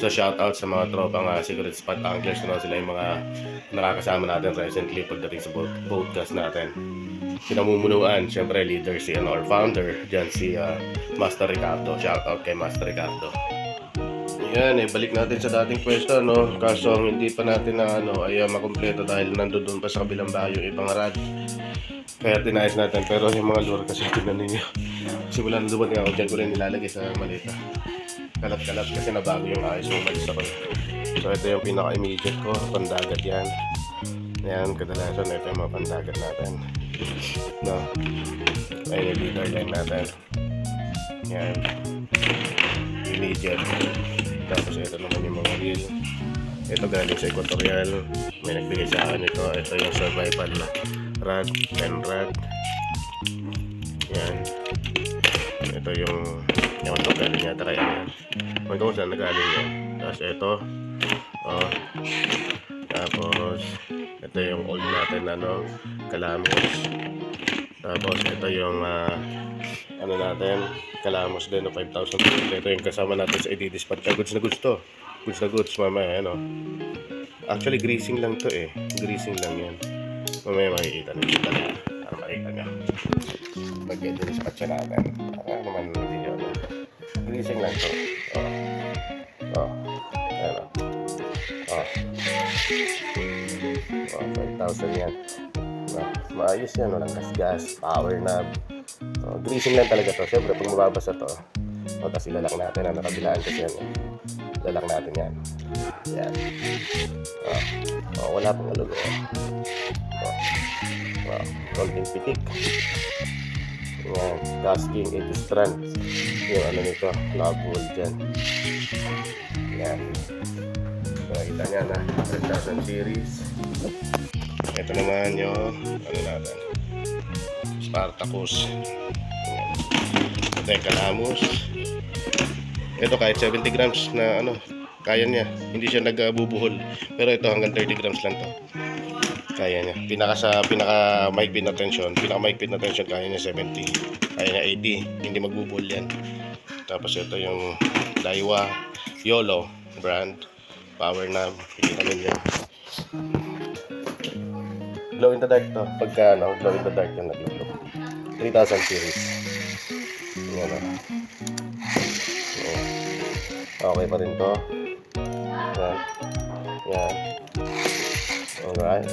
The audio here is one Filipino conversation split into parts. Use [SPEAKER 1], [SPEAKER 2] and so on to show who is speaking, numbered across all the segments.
[SPEAKER 1] So shoutout sa mga tropang secret spot anglers, no? Sila yung mga nakakasama natin recently pagdating sa podcast natin. Pinamumunuan, syempre leader si or founder dyan si Master Ricardo. Shoutout kay Master Ricardo. Yan, balik natin sa dating pwesto, no? Kaso hindi pa natin na ay makumpleto dahil nandoon pa sa kabilang bahay yung ibang rad. Kaya tinayos natin, pero yung mga lure kasi tinan ninyo. Simula na dumating ako dyan ko rin nilalagay sa maleta. Kalat-kalat kasi nabago yung ayos yung umalis ako. So ito yung pinaka-immediate ko, pandagat yan. Yan, kadalasan ito yung mga pandagat natin. No? Ayun yung leader line natin. Yan. Immediate. Tapos ito naman yung mga reel. Ito galing sa Equatorial. May nagbigay sa akin ito. Ito yung survival rod, pen rod. Yan. Ito yung ito galing yata kaya yan. Kung saan nagaling yan. Tapos ito. Tapos ito yung old natin Calamos. Tapos ito yung natin Calamos din 5,000. Ito yung kasama natin sa i-dispatch. Goods na goods to. Goods na goods mamaya Actually greasing lang to Greasing lang yan. Mamaya makikita nyo. Para makikita nyo. Mag-i-dispatch natin. Naman hindi yun. Greasing lang to. Ayan 5,000 yan. Maayos yan, walang gas, power knob. Greasing lang talaga to. Siyempre pag mababasa to, tapos ilalak natin ang nakabilaan kasi yan. Ilalak natin yan. Yan. Wala pang malugo. Holding pitik. Yan. Casking 80 strands. Yung nito, log wool dyan. Yan. Nakita niya na 10,000 series. Ito naman yung natin Spartacus. Ito yung Calamos. Ito kahit 70 grams na kaya niya. Hindi siya nagbubuhol. Pero ito hanggang 30 grams lang to. Kaya niya. Pinaka maigpit na tension. Kaya niya 70. Kaya niya 80. Hindi magbubuhol yan. Tapos ito yung Daiwa YOLO brand. Power knob. Kita ninyo. Glow in the dark to. Pagka glow in the dark yung nag-glow. 3,000 series. Yan Okay pa rin to. Yan. Alright.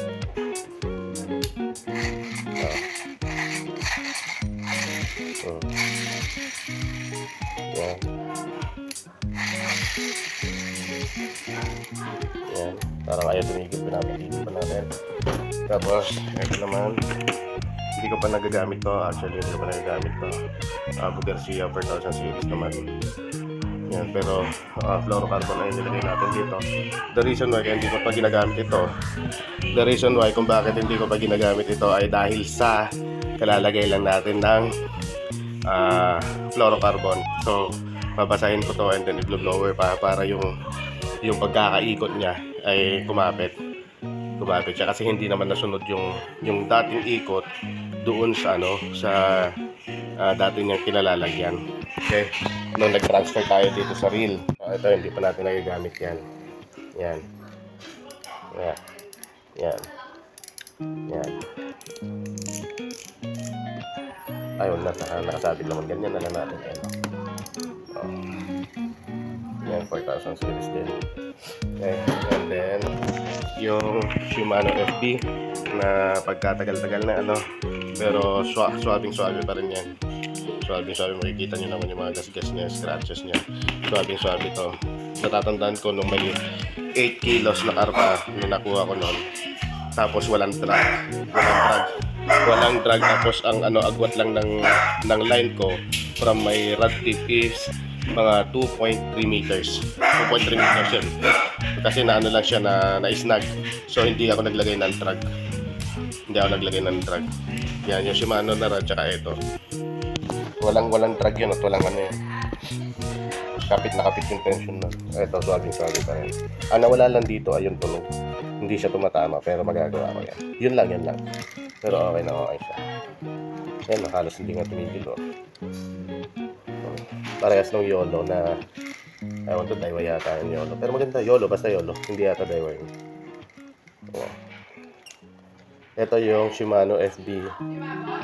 [SPEAKER 1] Yan. Yan. Parang ayaw tumigil pa natin. Tapos, ito naman. Hindi ko pa nagagamit to. Actually, hindi ko pa nagagamit to. Abu Garcia 4,000 series naman. Yan, pero fluorocarbon ay nilagay natin dito. The reason why hindi ko pa ginagamit ito, kung bakit hindi ko pa ginagamit ito ay dahil sa kalalagay lang natin ng fluorocarbon. So, babasahin ko to and then i-blower para yung pagkakaikot niya ay kumapit siya kasi hindi naman nasunod yung dating ikot doon sa dati niyang kinalalagyan. Okay, nung nag-transfer tayo dito sa reel, ito hindi pa natin nagagamit yan. Ayun, nakasabit naman ganyan na lang natin yan 4,000 series din. Okay, and then yung Shimano FB na pagkatagal-tagal na pero swabing pa rin yan. Swabing makikita nyo naman yung mga gas niya, scratches niya. Swabing to. Natatandaan ko nung may 8 kilos na karpa na nakuha ko noon. Tapos walang drag. Tapos ang agwat lang ng line ko from my rod tip is mga 2.3 meters. 2.3 meters yun. Kasi lang siya na snag. So hindi ako naglagay ng drag. Yan yung Shimano na rod tsaka ito. Walang drag yun at walang kapit na kapit yung tension nun. Ito, swabing pa rin. Ang nawala lang dito ay yung tunog. Hindi siya tumatama pero magagawa ko yan. Yun lang. Pero okay siya. Yan, halos hindi nga tumigil. Parehas ng YOLO na Ewan to, Daiwa yata yung YOLO. Pero maganda, YOLO, basta YOLO. Hindi yata Daiwa yun. Oh. Ito yung Shimano FB.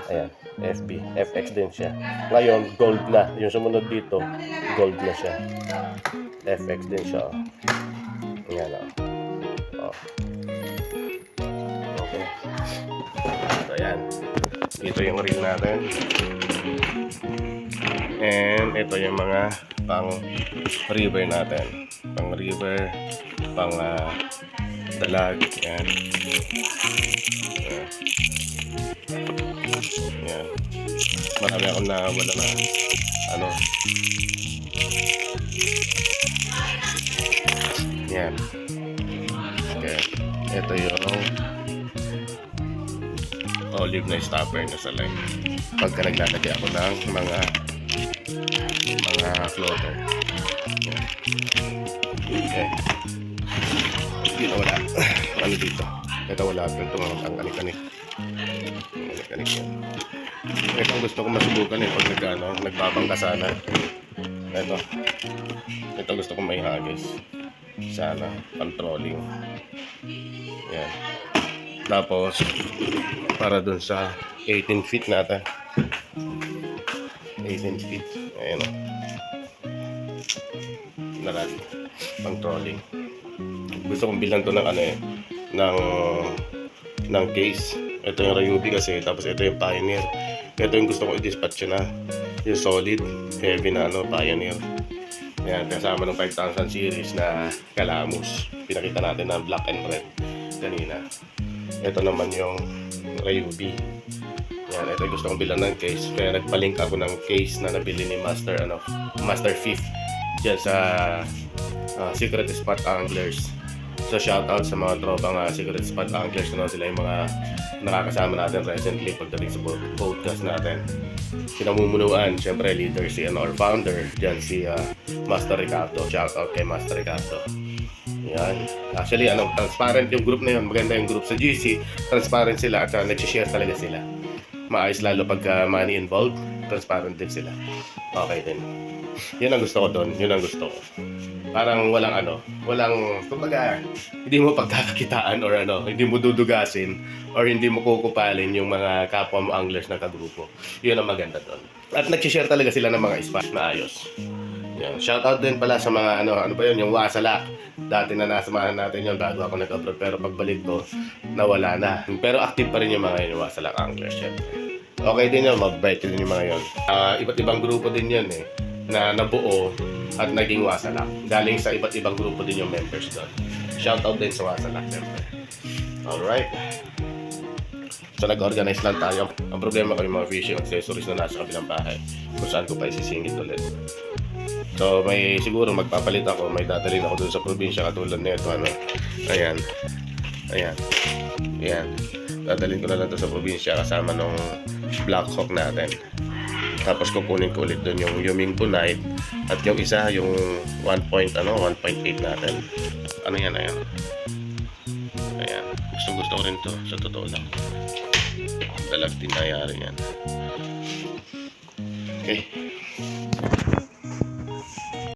[SPEAKER 1] Ayan, FB. FX din siya. Ngayon, gold na. Yung sumunod dito, gold na siya. FX din siya. Oh. Ayan, oh. Oh. Okay. So, ayan. Ito yung reel natin. And ito yung mga pang river natin. Pang river, pang dalag. Ayan. Ayan. Marami akong nawala na ano. Ayan. Okay. Ito yung olive na stopper na sa line. Pagka naglalagay ako ng mga floater. Ayan. Okay. Dito wala. Ano dito? Ito wala. Ito ang kanik-kanik. Kanik-kanik yan. Ito ang gusto ko masubukan pag nagbabangka sana. Ito gusto ko may hagis. Sana. Controlling. Yan. Tapos, para dun sa 18 feet natin. 18 feet. Ayan o. Nalag. Pang trolling. Gusto kong bilang to ng ng case. Ito yung Ryobi kasi. Tapos ito yung Pioneer. Ito yung gusto kong i-dispatch na. Yung solid, heavy na Pioneer. Ayan, kasama ng 5000 series na Calamus. Pinakita natin ng black and red kanina. Ito naman yung Ryobi. Yan, ito gusto kong bilang ng case. Kaya nagpa-link ako ng case na nabili ni Master Fifth dyan sa Secret Spot Anglers. So shoutout sa mga tropang Secret Spot Anglers. Sila yung mga nakakasama natin recently pagdating sa podcast natin. Pinamumunuan, syempre leader or founder dyan si Master Ricardo. Shoutout kay Master Ricardo. Yan. Actually, transparent yung group na yun. Maganda yung group sa GC. Transparent sila at nag-share talaga sila. Maayos lalo pagka money involved. Transparent din sila. Okay din. Yun ang gusto ko doon. Yun ang gusto ko. Parang kumbaga, hindi mo pagkakakitaan or hindi mo dudugasin or hindi mo kukupalin yung mga kapwa mo anglers na kagrupo. Yun ang maganda doon. At nag-share talaga sila ng mga spot na ayos. Yan. Shoutout din pala sa mga ano ba yun, yung Wasalak. Dati na nasamahan natin yun bago ako nag-upload, pero pagbalik ko, nawala na. Pero active pa rin yung mga yun, yung Wasalak Anglers. Syempre. Okay din yun, mabait din yung mga yun. Iba't ibang grupo din yun na nabuo at naging Wasalak. Galing sa iba't ibang grupo din yung members doon. Shoutout din sa Wasalak, syempre. Alright. So nag-organize lang tayo. Ang problema ko yung mga fishing accessories na nasa kabilang bahay. Kung saan ko pa isisingit ulit. So siguro magpapalit ako, may dadalhin ako dun sa probinsya katulad nito Ayan. Dadalhin ko na lang to sa probinsya kasama nung Black Hawk natin. Tapos kukunin ko ulit dun yung Yuming Bonite at yung isa yung 1.8 natin. Ayan. Gusto ko rin to sa totoo lang. Dalag din nangyari yan. Okay.